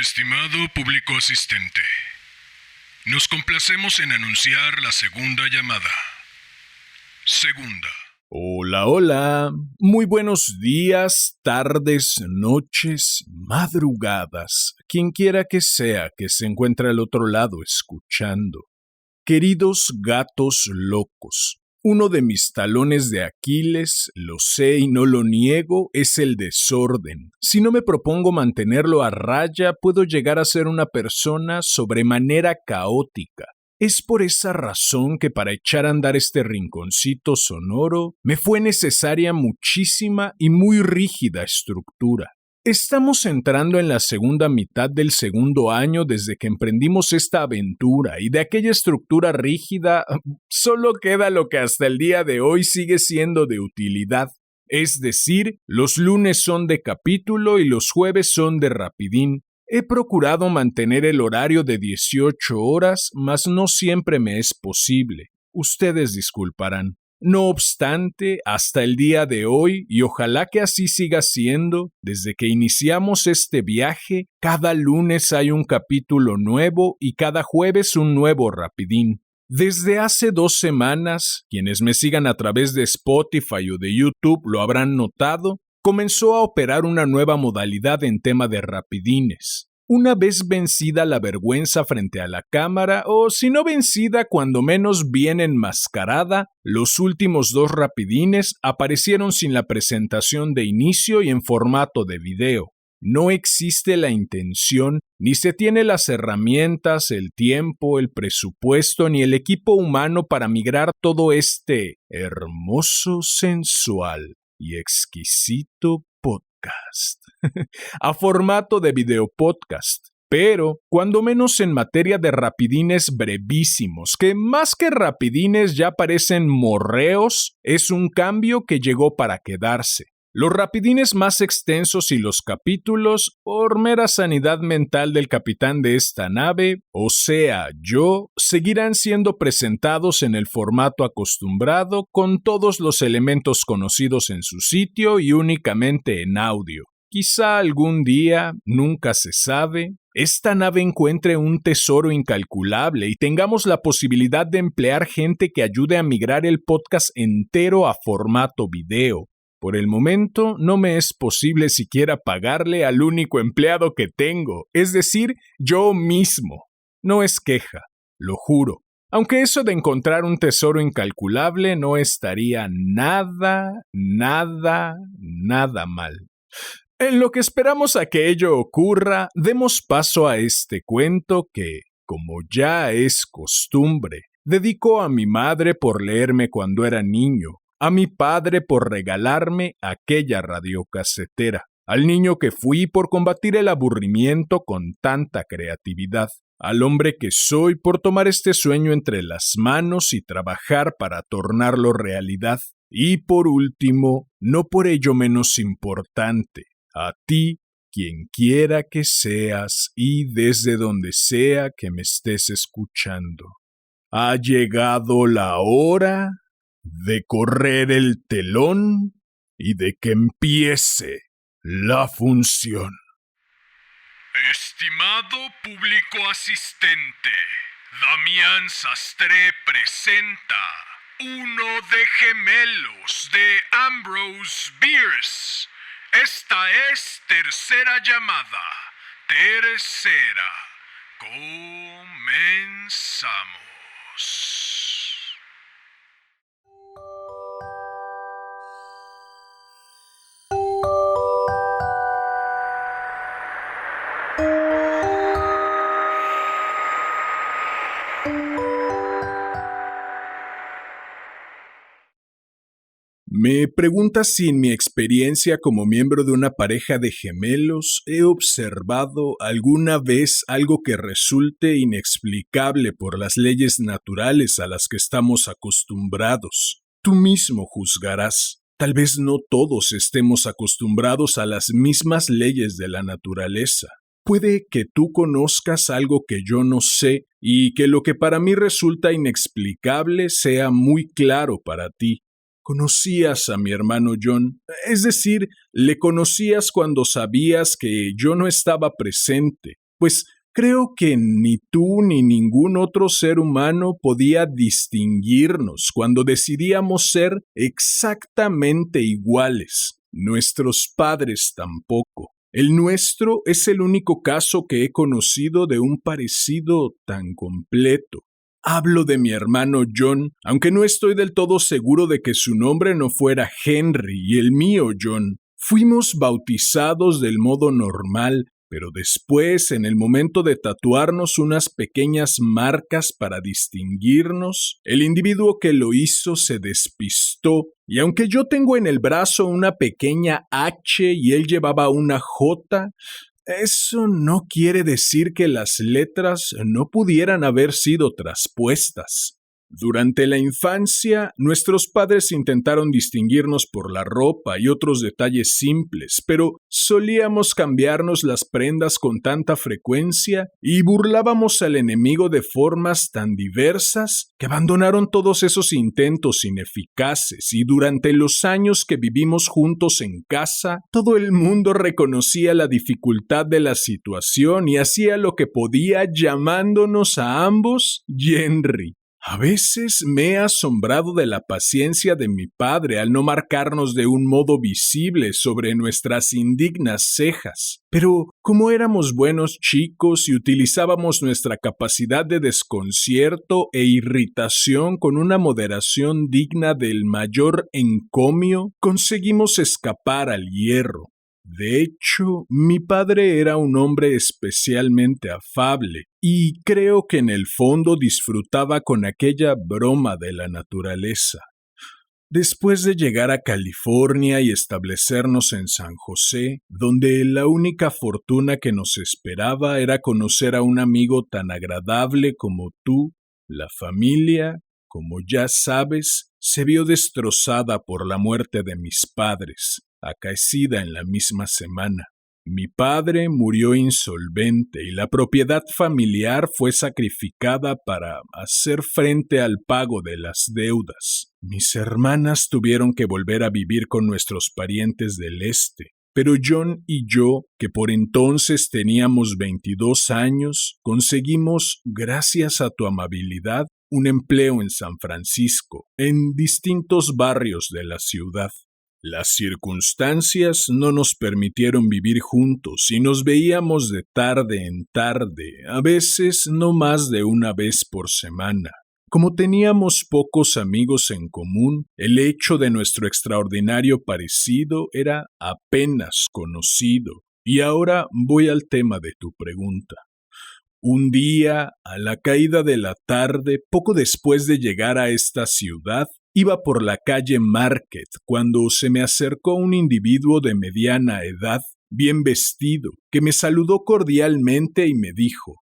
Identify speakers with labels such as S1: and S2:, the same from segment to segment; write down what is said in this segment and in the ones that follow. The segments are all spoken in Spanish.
S1: Estimado público asistente, nos complacemos en anunciar la segunda llamada. Segunda.
S2: Hola, hola. Muy buenos días, tardes, noches, madrugadas, quien quiera que sea que se encuentre al otro lado escuchando. Queridos gatos locos, uno de mis talones de Aquiles, lo sé y no lo niego, es el desorden. Si no me propongo mantenerlo a raya, puedo llegar a ser una persona sobremanera caótica. Es por esa razón que para echar a andar este rinconcito sonoro, me fue necesaria muchísima y muy rígida estructura. Estamos entrando en la segunda mitad del segundo año desde que emprendimos esta aventura y de aquella estructura rígida solo queda lo que hasta el día de hoy sigue siendo de utilidad. Es decir, los lunes son de capítulo y los jueves son de rapidín. He procurado mantener el horario de 18 horas, mas no siempre me es posible. Ustedes disculparán. No obstante, hasta el día de hoy, y ojalá que así siga siendo, desde que iniciamos este viaje, cada lunes hay un capítulo nuevo y cada jueves un nuevo rapidín. Desde hace 2 semanas, quienes me sigan a través de Spotify o de YouTube lo habrán notado, comenzó a operar una nueva modalidad en tema de rapidines. Una vez vencida la vergüenza frente a la cámara, o si no vencida, cuando menos bien enmascarada, los últimos 2 rapidines aparecieron sin la presentación de inicio y en formato de video. No existe la intención, ni se tiene las herramientas, el tiempo, el presupuesto, ni el equipo humano para migrar todo este hermoso, sensual y exquisito podcast a formato de video podcast, pero cuando menos en materia de rapidines brevísimos, que más que rapidines ya parecen morreos, es un cambio que llegó para quedarse. Los rapidines más extensos y los capítulos, por mera sanidad mental del capitán de esta nave, o sea, yo, seguirán siendo presentados en el formato acostumbrado con todos los elementos conocidos en su sitio y únicamente en audio. Quizá algún día, nunca se sabe, esta nave encuentre un tesoro incalculable y tengamos la posibilidad de emplear gente que ayude a migrar el podcast entero a formato video. Por el momento, no me es posible siquiera pagarle al único empleado que tengo, es decir, yo mismo. No es queja, lo juro. Aunque eso de encontrar un tesoro incalculable no estaría nada mal. En lo que esperamos a que ello ocurra, demos paso a este cuento que, como ya es costumbre, dedico a mi madre por leerme cuando era niño, a mi padre por regalarme aquella radiocasetera, al niño que fui por combatir el aburrimiento con tanta creatividad, al hombre que soy por tomar este sueño entre las manos y trabajar para tornarlo realidad, y por último, no por ello menos importante, a ti, quien quiera que seas y desde donde sea que me estés escuchando. Ha llegado la hora de correr el telón y de que empiece la función.
S1: Estimado público asistente, Damián Sastre presenta Uno de Gemelos de Ambrose Bierce. Esta es tercera llamada. Tercera. Comenzamos.
S2: Me preguntas si en mi experiencia como miembro de una pareja de gemelos he observado alguna vez algo que resulte inexplicable por las leyes naturales a las que estamos acostumbrados. Tú mismo juzgarás. Tal vez no todos estemos acostumbrados a las mismas leyes de la naturaleza. Puede que tú conozcas algo que yo no sé y que lo que para mí resulta inexplicable sea muy claro para ti. Conocías a mi hermano John, es decir, le conocías cuando sabías que yo no estaba presente, pues creo que ni tú ni ningún otro ser humano podía distinguirnos cuando decidíamos ser exactamente iguales. Nuestros padres tampoco. El nuestro es el único caso que he conocido de un parecido tan completo. Hablo de mi hermano John, aunque no estoy del todo seguro de que su nombre no fuera Henry y el mío John. Fuimos bautizados del modo normal, pero después, en el momento de tatuarnos unas pequeñas marcas para distinguirnos, el individuo que lo hizo se despistó, y aunque yo tengo en el brazo una pequeña H y él llevaba una J, eso no quiere decir que las letras no pudieran haber sido traspuestas. Durante la infancia, nuestros padres intentaron distinguirnos por la ropa y otros detalles simples, pero solíamos cambiarnos las prendas con tanta frecuencia y burlábamos al enemigo de formas tan diversas que abandonaron todos esos intentos ineficaces, y durante los años que vivimos juntos en casa, todo el mundo reconocía la dificultad de la situación y hacía lo que podía llamándonos a ambos Henry. A veces me he asombrado de la paciencia de mi padre al no marcarnos de un modo visible sobre nuestras indignas cejas. Pero como éramos buenos chicos y utilizábamos nuestra capacidad de desconcierto e irritación con una moderación digna del mayor encomio, conseguimos escapar al hierro. De hecho, mi padre era un hombre especialmente afable, y creo que en el fondo disfrutaba con aquella broma de la naturaleza. Después de llegar a California y establecernos en San José, donde la única fortuna que nos esperaba era conocer a un amigo tan agradable como tú, la familia, como ya sabes, se vio destrozada por la muerte de mis padres, acaecida en la misma semana. Mi padre murió insolvente y la propiedad familiar fue sacrificada para hacer frente al pago de las deudas. Mis hermanas tuvieron que volver a vivir con nuestros parientes del este, pero John y yo, que por entonces teníamos 22 años, conseguimos, gracias a tu amabilidad, un empleo en San Francisco, en distintos barrios de la ciudad. Las circunstancias no nos permitieron vivir juntos y nos veíamos de tarde en tarde, a veces no más de una vez por semana. Como teníamos pocos amigos en común, el hecho de nuestro extraordinario parecido era apenas conocido. Y ahora voy al tema de tu pregunta. Un día, a la caída de la tarde, poco después de llegar a esta ciudad, iba por la calle Market cuando se me acercó un individuo de mediana edad, bien vestido, que me saludó cordialmente y me dijo: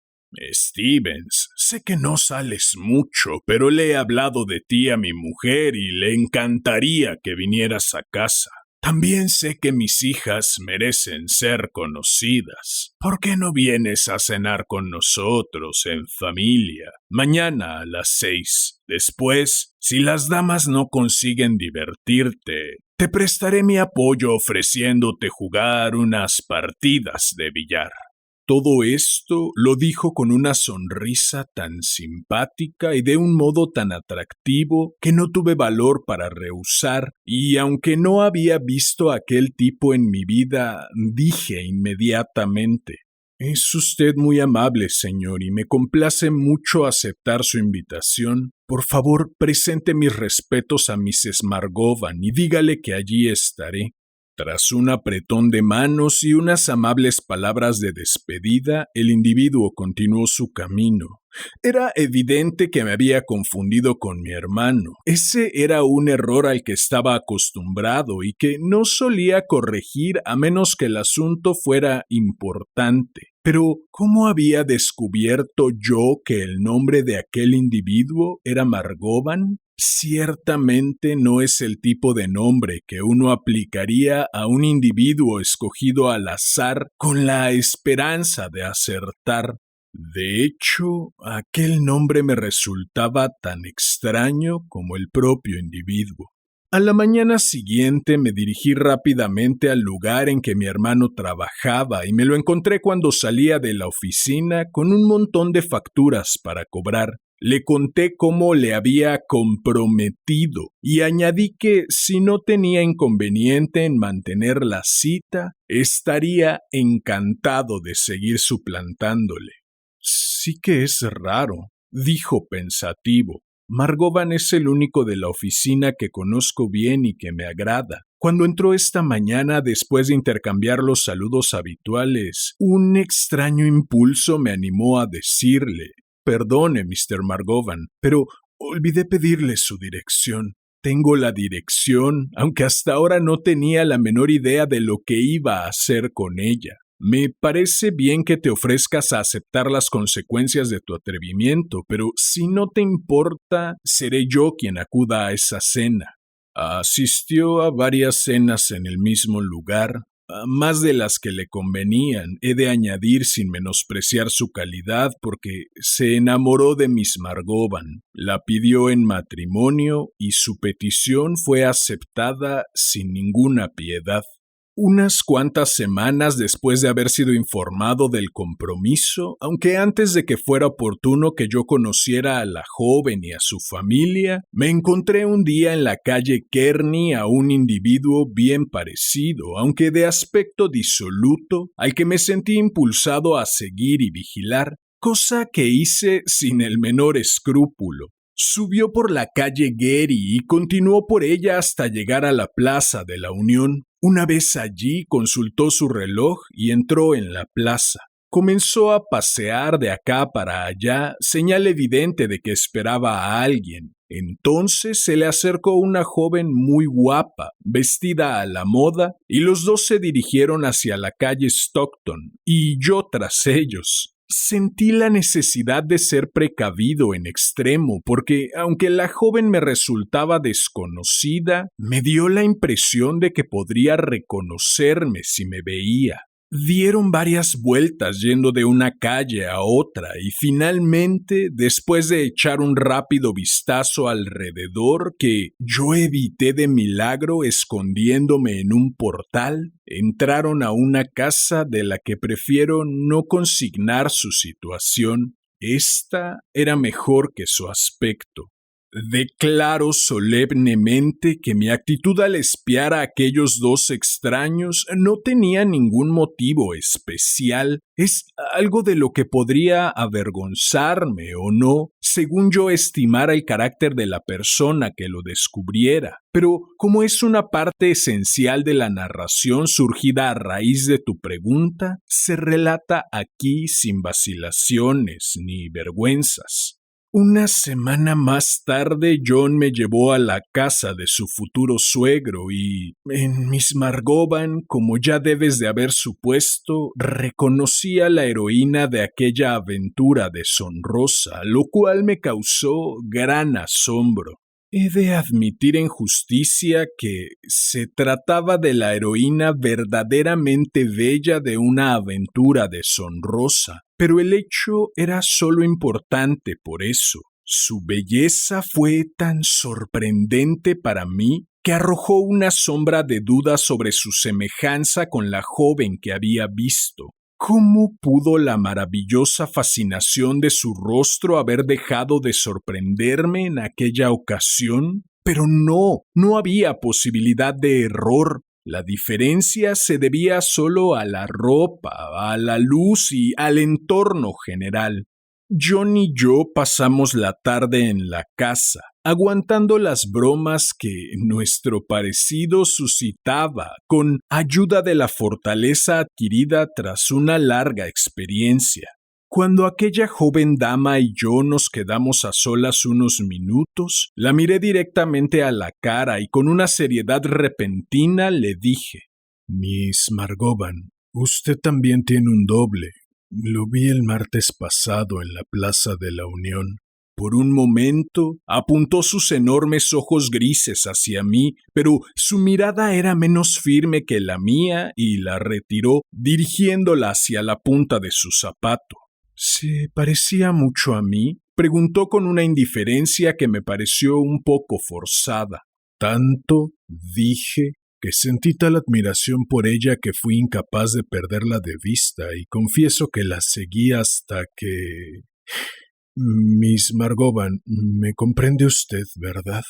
S2: «Stevens, sé que no sales mucho, pero le he hablado de ti a mi mujer y le encantaría que vinieras a casa. También sé que mis hijas merecen ser conocidas. ¿Por qué no vienes a cenar con nosotros en familia? Mañana a las 6. Después, si las damas no consiguen divertirte, te prestaré mi apoyo ofreciéndote jugar unas partidas de billar». Todo esto lo dijo con una sonrisa tan simpática y de un modo tan atractivo que no tuve valor para rehusar, y aunque no había visto a aquel tipo en mi vida, dije inmediatamente: «Es usted muy amable, señor, y me complace mucho aceptar su invitación. Por favor, presente mis respetos a Mrs. Margovan y dígale que allí estaré». Tras un apretón de manos y unas amables palabras de despedida, el individuo continuó su camino. Era evidente que me había confundido con mi hermano. Ese era un error al que estaba acostumbrado y que no solía corregir a menos que el asunto fuera importante. Pero, ¿cómo había descubierto yo que el nombre de aquel individuo era Margovan? Ciertamente no es el tipo de nombre que uno aplicaría a un individuo escogido al azar con la esperanza de acertar. De hecho, aquel nombre me resultaba tan extraño como el propio individuo. A la mañana siguiente me dirigí rápidamente al lugar en que mi hermano trabajaba y me lo encontré cuando salía de la oficina con un montón de facturas para cobrar. Le conté cómo le había comprometido y añadí que si no tenía inconveniente en mantener la cita, estaría encantado de seguir suplantándole. Sí que es raro, dijo pensativo. Margovan es el único de la oficina que conozco bien y que me agrada. Cuando entró esta mañana, después de intercambiar los saludos habituales, un extraño impulso me animó a decirle: «Perdone, Mr. Margovan, pero olvidé pedirle su dirección». Tengo la dirección, aunque hasta ahora no tenía la menor idea de lo que iba a hacer con ella. Me parece bien que te ofrezcas a aceptar las consecuencias de tu atrevimiento, pero si no te importa, seré yo quien acuda a esa cena. Asistió a varias cenas en el mismo lugar, más de las que le convenían, he de añadir sin menospreciar su calidad, porque se enamoró de Miss Margovan, la pidió en matrimonio y su petición fue aceptada sin ninguna piedad. Unas cuantas semanas después de haber sido informado del compromiso, aunque antes de que fuera oportuno que yo conociera a la joven y a su familia, me encontré un día en la calle Kearney a un individuo bien parecido, aunque de aspecto disoluto, al que me sentí impulsado a seguir y vigilar, cosa que hice sin el menor escrúpulo. Subió por la calle Geary y continuó por ella hasta llegar a la Plaza de la Unión. Una vez allí consultó su reloj y entró en la plaza. Comenzó a pasear de acá para allá, señal evidente de que esperaba a alguien. Entonces se le acercó una joven muy guapa, vestida a la moda, y los dos se dirigieron hacia la calle Stockton, y yo tras ellos. Sentí la necesidad de ser precavido en extremo, porque aunque la joven me resultaba desconocida, me dio la impresión de que podría reconocerme si me veía. Dieron varias vueltas yendo de una calle a otra y finalmente, después de echar un rápido vistazo alrededor que yo evité de milagro escondiéndome en un portal, entraron a una casa de la que prefiero no consignar su situación. Esta era mejor que su aspecto. Declaro solemnemente que mi actitud al espiar a aquellos dos extraños no tenía ningún motivo especial. Es algo de lo que podría avergonzarme o no, según yo estimara el carácter de la persona que lo descubriera. Pero como es una parte esencial de la narración surgida a raíz de tu pregunta, se relata aquí sin vacilaciones ni vergüenzas. Una semana más tarde, John me llevó a la casa de su futuro suegro y, en Miss Margovan, como ya debes de haber supuesto, reconocí a la heroína de aquella aventura deshonrosa, lo cual me causó gran asombro. He de admitir en justicia que se trataba de la heroína verdaderamente bella de una aventura deshonrosa, pero el hecho era solo importante por eso. Su belleza fue tan sorprendente para mí que arrojó una sombra de duda sobre su semejanza con la joven que había visto. ¿Cómo pudo la maravillosa fascinación de su rostro haber dejado de sorprenderme en aquella ocasión? Pero no había posibilidad de error. La diferencia se debía solo a la ropa, a la luz y al entorno general. John y yo pasamos la tarde en la casa, aguantando las bromas que nuestro parecido suscitaba con ayuda de la fortaleza adquirida tras una larga experiencia. Cuando aquella joven dama y yo nos quedamos a solas unos minutos, la miré directamente a la cara y con una seriedad repentina le dije: «Miss Margovan, usted también tiene un doble. Lo vi el martes pasado en la Plaza de la Unión». Por un momento apuntó sus enormes ojos grises hacia mí, pero su mirada era menos firme que la mía y la retiró, dirigiéndola hacia la punta de su zapato. «¿Se parecía mucho a mí?», preguntó con una indiferencia que me pareció un poco forzada. Tanto, dije, que sentí tal admiración por ella que fui incapaz de perderla de vista y confieso que la seguí hasta que... Miss Margovan, me comprende usted, ¿verdad?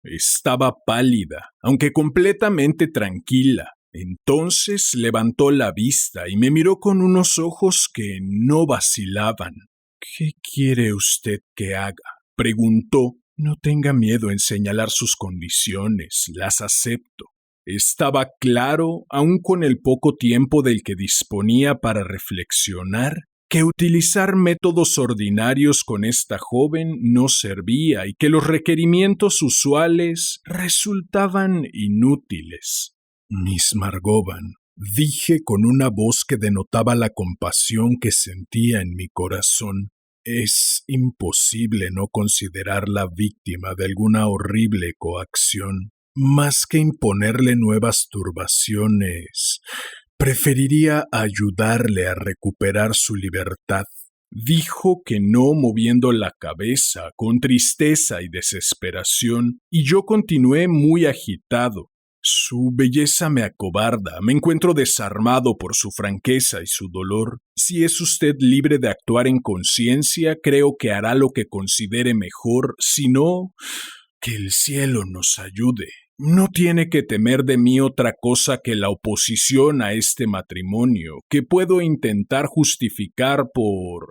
S2: Estaba pálida, aunque completamente tranquila. Entonces levantó la vista y me miró con unos ojos que no vacilaban. ¿Qué quiere usted que haga?, preguntó. No tenga miedo en señalar sus condiciones, las acepto. Estaba claro, aun con el poco tiempo del que disponía para reflexionar, que utilizar métodos ordinarios con esta joven no servía y que los requerimientos usuales resultaban inútiles. Miss Margovan, dije con una voz que denotaba la compasión que sentía en mi corazón, es imposible no considerarla víctima de alguna horrible coacción. Más que imponerle nuevas turbaciones, preferiría ayudarle a recuperar su libertad. Dijo que no, moviendo la cabeza, con tristeza y desesperación, y yo continué muy agitado. Su belleza me acobarda, me encuentro desarmado por su franqueza y su dolor. Si es usted libre de actuar en conciencia, creo que hará lo que considere mejor, si no, que el cielo nos ayude. No tiene que temer de mí otra cosa que la oposición a este matrimonio, que puedo intentar justificar por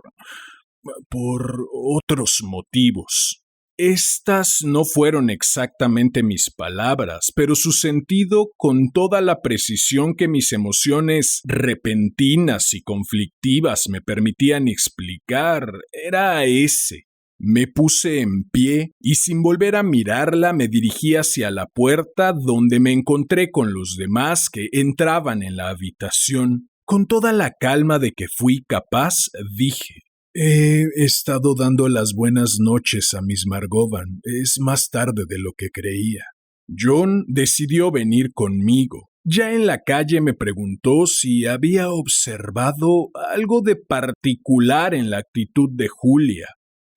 S2: otros motivos. Estas no fueron exactamente mis palabras, pero su sentido, con toda la precisión que mis emociones repentinas y conflictivas me permitían explicar, era ese. Me puse en pie y sin volver a mirarla me dirigí hacia la puerta, donde me encontré con los demás que entraban en la habitación. Con toda la calma de que fui capaz, dije: he estado dando las buenas noches a Miss Margovan. Es más tarde de lo que creía. John decidió venir conmigo. Ya en la calle me preguntó si había observado algo de particular en la actitud de Julia.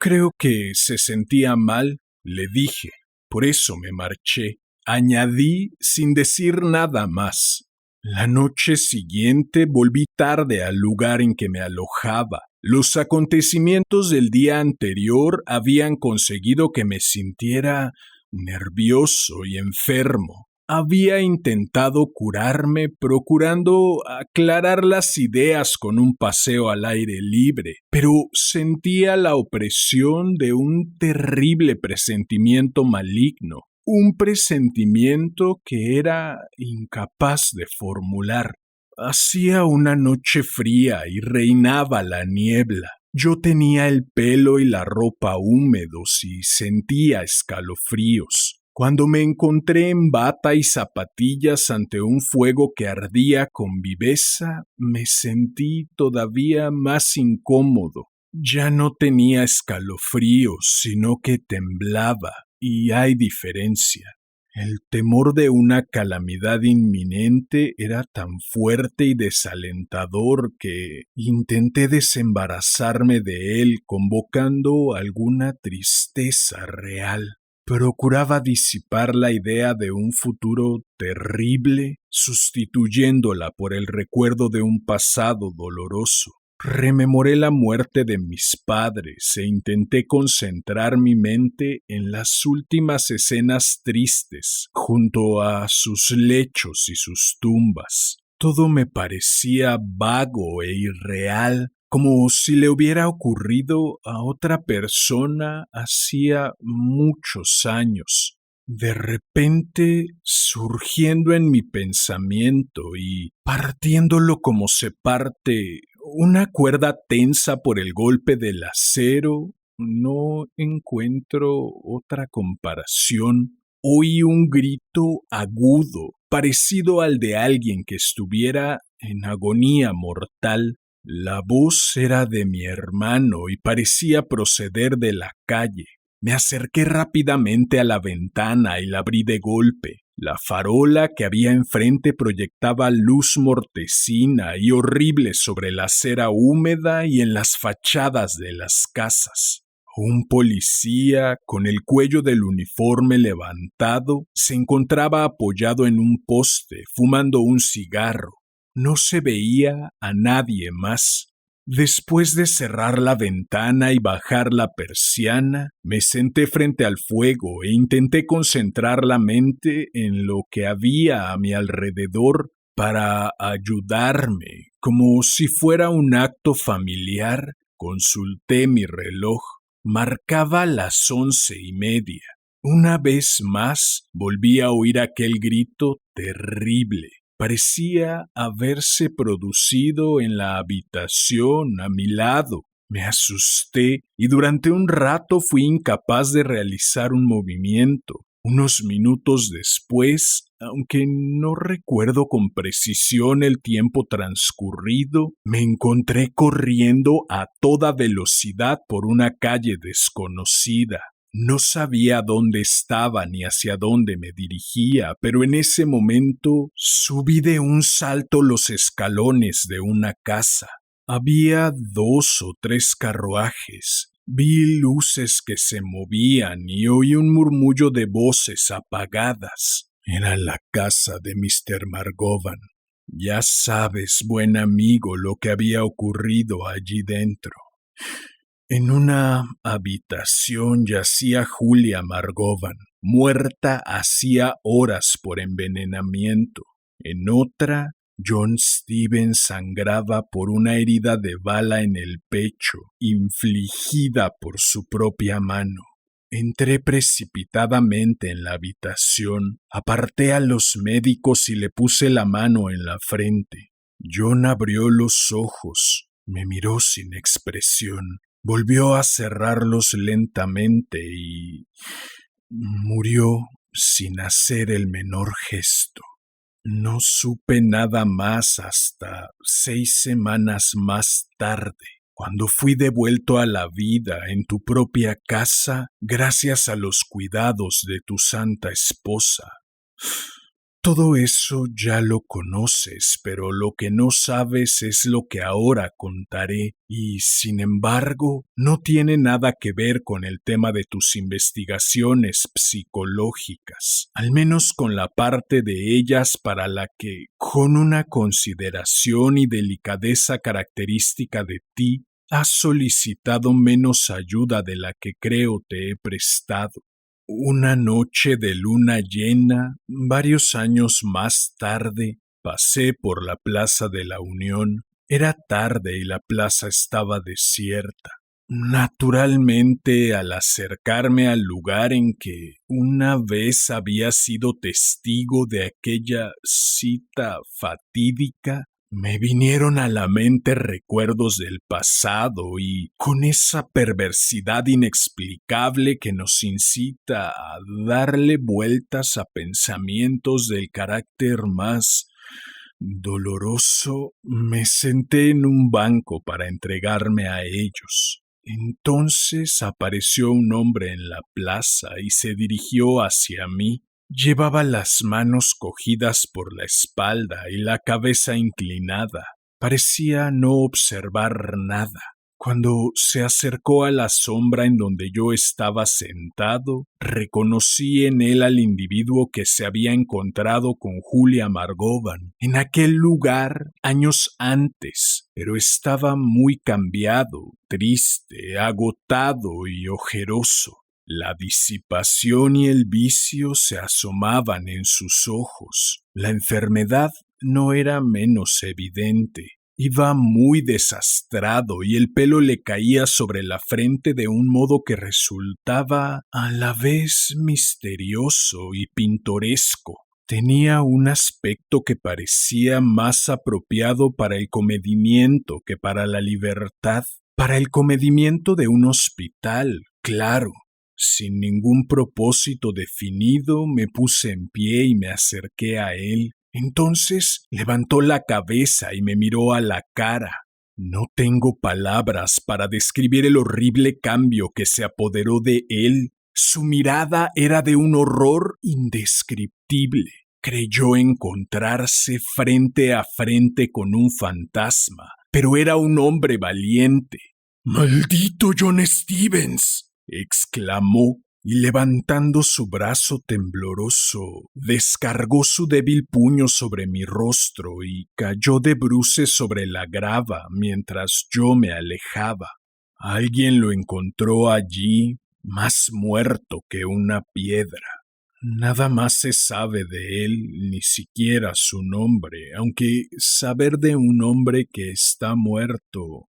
S2: Creo que se sentía mal, le dije. Por eso me marché. Añadí sin decir nada más. La noche siguiente volví tarde al lugar en que me alojaba. Los acontecimientos del día anterior habían conseguido que me sintiera nervioso y enfermo. Había intentado curarme procurando aclarar las ideas con un paseo al aire libre, pero sentía la opresión de un terrible presentimiento maligno, un presentimiento que era incapaz de formular. Hacía una noche fría y reinaba la niebla. Yo tenía el pelo y la ropa húmedos y sentía escalofríos. Cuando me encontré en bata y zapatillas ante un fuego que ardía con viveza, me sentí todavía más incómodo. Ya no tenía escalofríos, sino que temblaba, y hay diferencia. El temor de una calamidad inminente era tan fuerte y desalentador que intenté desembarazarme de él, convocando alguna tristeza real. Procuraba disipar la idea de un futuro terrible, sustituyéndola por el recuerdo de un pasado doloroso. Rememoré la muerte de mis padres e intenté concentrar mi mente en las últimas escenas tristes, junto a sus lechos y sus tumbas. Todo me parecía vago e irreal, como si le hubiera ocurrido a otra persona hacía muchos años. De repente, surgiendo en mi pensamiento y partiéndolo como se parte una cuerda tensa por el golpe del acero, no encuentro otra comparación. Oí un grito agudo, parecido al de alguien que estuviera en agonía mortal. La voz era de mi hermano y parecía proceder de la calle. Me acerqué rápidamente a la ventana y la abrí de golpe. La farola que había enfrente proyectaba luz mortecina y horrible sobre la acera húmeda y en las fachadas de las casas. Un policía, con el cuello del uniforme levantado, se encontraba apoyado en un poste, fumando un cigarro. No se veía a nadie más. Después de cerrar la ventana y bajar la persiana, me senté frente al fuego e intenté concentrar la mente en lo que había a mi alrededor para ayudarme. Como si fuera un acto familiar, consulté mi reloj. Marcaba las 11:30. Una vez más volví a oír aquel grito terrible. Parecía haberse producido en la habitación a mi lado. Me asusté y durante un rato fui incapaz de realizar un movimiento. Unos minutos después, aunque no recuerdo con precisión el tiempo transcurrido, me encontré corriendo a toda velocidad por una calle desconocida. No sabía dónde estaba ni hacia dónde me dirigía, pero en ese momento subí de un salto los escalones de una casa. Había 2 o 3 carruajes. Vi luces que se movían y oí un murmullo de voces apagadas. Era la casa de Mr. Margovan. Ya sabes, buen amigo, lo que había ocurrido allí dentro. En una habitación yacía Julia Margovan, muerta hacía horas por envenenamiento. En otra, John Stevens sangraba por una herida de bala en el pecho, infligida por su propia mano. Entré precipitadamente en la habitación, aparté a los médicos y le puse la mano en la frente. John abrió los ojos, me miró sin expresión. Volvió a cerrarlos lentamente y murió sin hacer el menor gesto. No supe nada más hasta 6 semanas más tarde, cuando fui devuelto a la vida en tu propia casa gracias a los cuidados de tu santa esposa. Todo eso ya lo conoces, pero lo que no sabes es lo que ahora contaré y, sin embargo, no tiene nada que ver con el tema de tus investigaciones psicológicas, al menos con la parte de ellas para la que, con una consideración y delicadeza característica de ti, has solicitado menos ayuda de la que creo te he prestado. Una noche de luna llena, varios años más tarde, pasé por la Plaza de la Unión. Era tarde y la plaza estaba desierta. Naturalmente, al acercarme al lugar en que una vez había sido testigo de aquella cita fatídica, me vinieron a la mente recuerdos del pasado y, con esa perversidad inexplicable que nos incita a darle vueltas a pensamientos del carácter más doloroso, me senté en un banco para entregarme a ellos. Entonces apareció un hombre en la plaza y se dirigió hacia mí. Llevaba las manos cogidas por la espalda y la cabeza inclinada. Parecía no observar nada. Cuando se acercó a la sombra en donde yo estaba sentado, reconocí en él al individuo que se había encontrado con Julia Margovan en aquel lugar años antes, pero estaba muy cambiado, triste, agotado y ojeroso. La disipación y el vicio se asomaban en sus ojos. La enfermedad no era menos evidente. Iba muy desastrado y el pelo le caía sobre la frente de un modo que resultaba a la vez misterioso y pintoresco. Tenía un aspecto que parecía más apropiado para el comedimiento que para la libertad. Para el comedimiento de un hospital, claro. Sin ningún propósito definido, me puse en pie y me acerqué a él. Entonces levantó la cabeza y me miró a la cara. No tengo palabras para describir el horrible cambio que se apoderó de él. Su mirada era de un horror indescriptible. Creyó encontrarse frente a frente con un fantasma, pero era un hombre valiente. ¡Maldito John Stevens!, exclamó, y levantando su brazo tembloroso, descargó su débil puño sobre mi rostro y cayó de bruces sobre la grava mientras yo me alejaba. Alguien lo encontró allí, más muerto que una piedra. Nada más se sabe de él, ni siquiera su nombre, aunque saber de un hombre que está muerto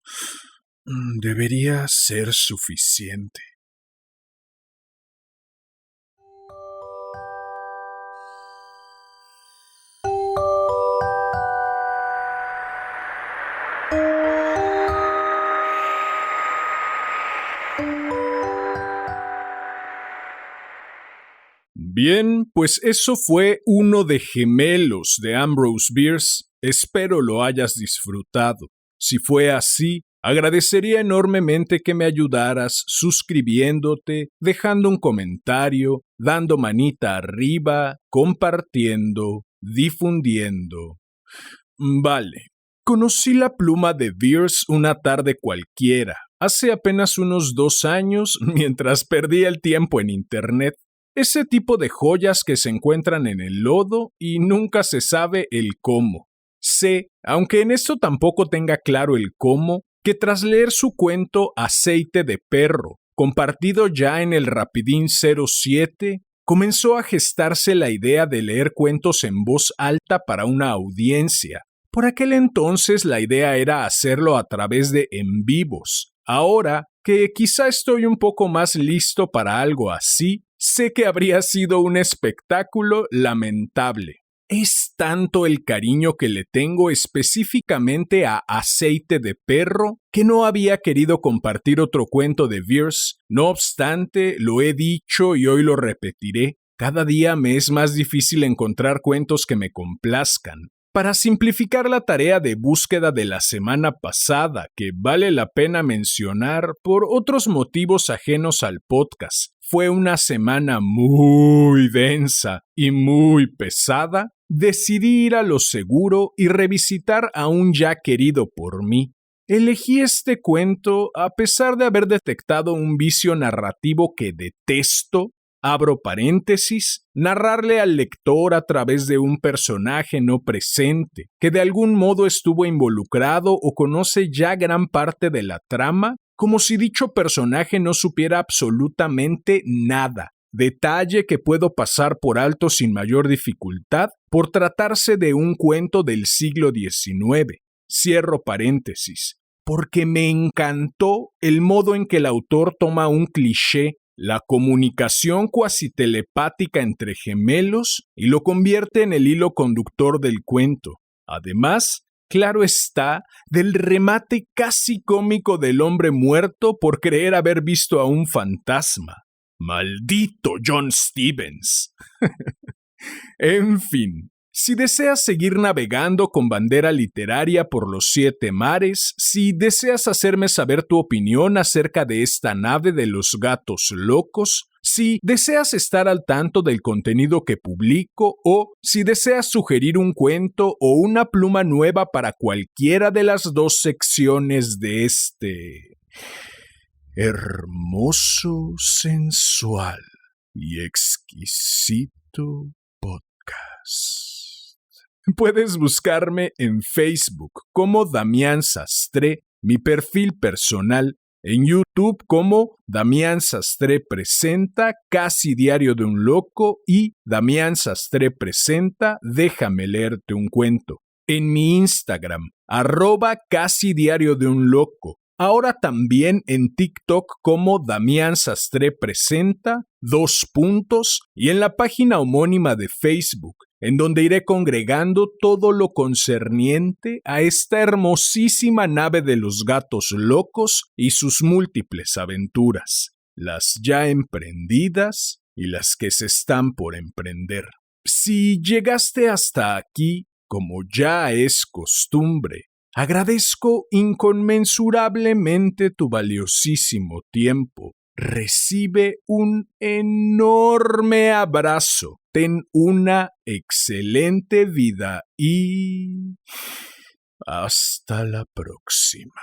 S2: debería ser suficiente. Bien, pues eso fue Uno de Gemelos de Ambrose Bierce. Espero lo hayas disfrutado. Si fue así, agradecería enormemente que me ayudaras suscribiéndote, dejando un comentario, dando manita arriba, compartiendo, difundiendo. Vale. Conocí la pluma de Bierce una tarde cualquiera, hace apenas unos 2 años, mientras perdía el tiempo en internet. Ese tipo de joyas que se encuentran en el lodo y nunca se sabe el cómo. Sé, aunque en esto tampoco tenga claro el cómo, que tras leer su cuento Aceite de Perro, compartido ya en el Rapidín 07, comenzó a gestarse la idea de leer cuentos en voz alta para una audiencia. Por aquel entonces la idea era hacerlo a través de en vivos. Ahora, que quizá estoy un poco más listo para algo así, sé que habría sido un espectáculo lamentable. Es tanto el cariño que le tengo específicamente a Aceite de Perro que no había querido compartir otro cuento de Bierce. No obstante, lo he dicho y hoy lo repetiré. Cada día me es más difícil encontrar cuentos que me complazcan. Para simplificar la tarea de búsqueda de la semana pasada, que vale la pena mencionar por otros motivos ajenos al podcast, fue una semana muy densa y muy pesada, decidí ir a lo seguro y revisitar a un ya querido por mí. Elegí este cuento a pesar de haber detectado un vicio narrativo que detesto. Abro paréntesis, narrarle al lector a través de un personaje no presente, que de algún modo estuvo involucrado o conoce ya gran parte de la trama, como si dicho personaje no supiera absolutamente nada. Detalle que puedo pasar por alto sin mayor dificultad por tratarse de un cuento del siglo XIX. Cierro paréntesis, porque me encantó el modo en que el autor toma un cliché, la comunicación cuasi telepática entre gemelos, y lo convierte en el hilo conductor del cuento. Además, claro está, del remate casi cómico del hombre muerto por creer haber visto a un fantasma. ¡Maldito John Stevens! En fin. Si deseas seguir navegando con bandera literaria por los 7 mares, si deseas hacerme saber tu opinión acerca de esta nave de los gatos locos, si deseas estar al tanto del contenido que publico o si deseas sugerir un cuento o una pluma nueva para cualquiera de las 2 secciones de este hermoso, sensual y exquisito podcast. Puedes buscarme en Facebook como Damián Sastre, mi perfil personal, en YouTube como Damián Sastre Presenta, Casi Diario de un Loco y Damián Sastre Presenta, Déjame leerte un cuento. En mi Instagram, @Casi Diario de un Loco. Ahora también en TikTok como Damián Sastre Presenta, y en la página homónima de Facebook, en donde iré congregando todo lo concerniente a esta hermosísima nave de los gatos locos y sus múltiples aventuras, las ya emprendidas y las que se están por emprender. Si llegaste hasta aquí, como ya es costumbre, agradezco inconmensurablemente tu valiosísimo tiempo. Recibe un enorme abrazo. Ten una excelente vida y hasta la próxima.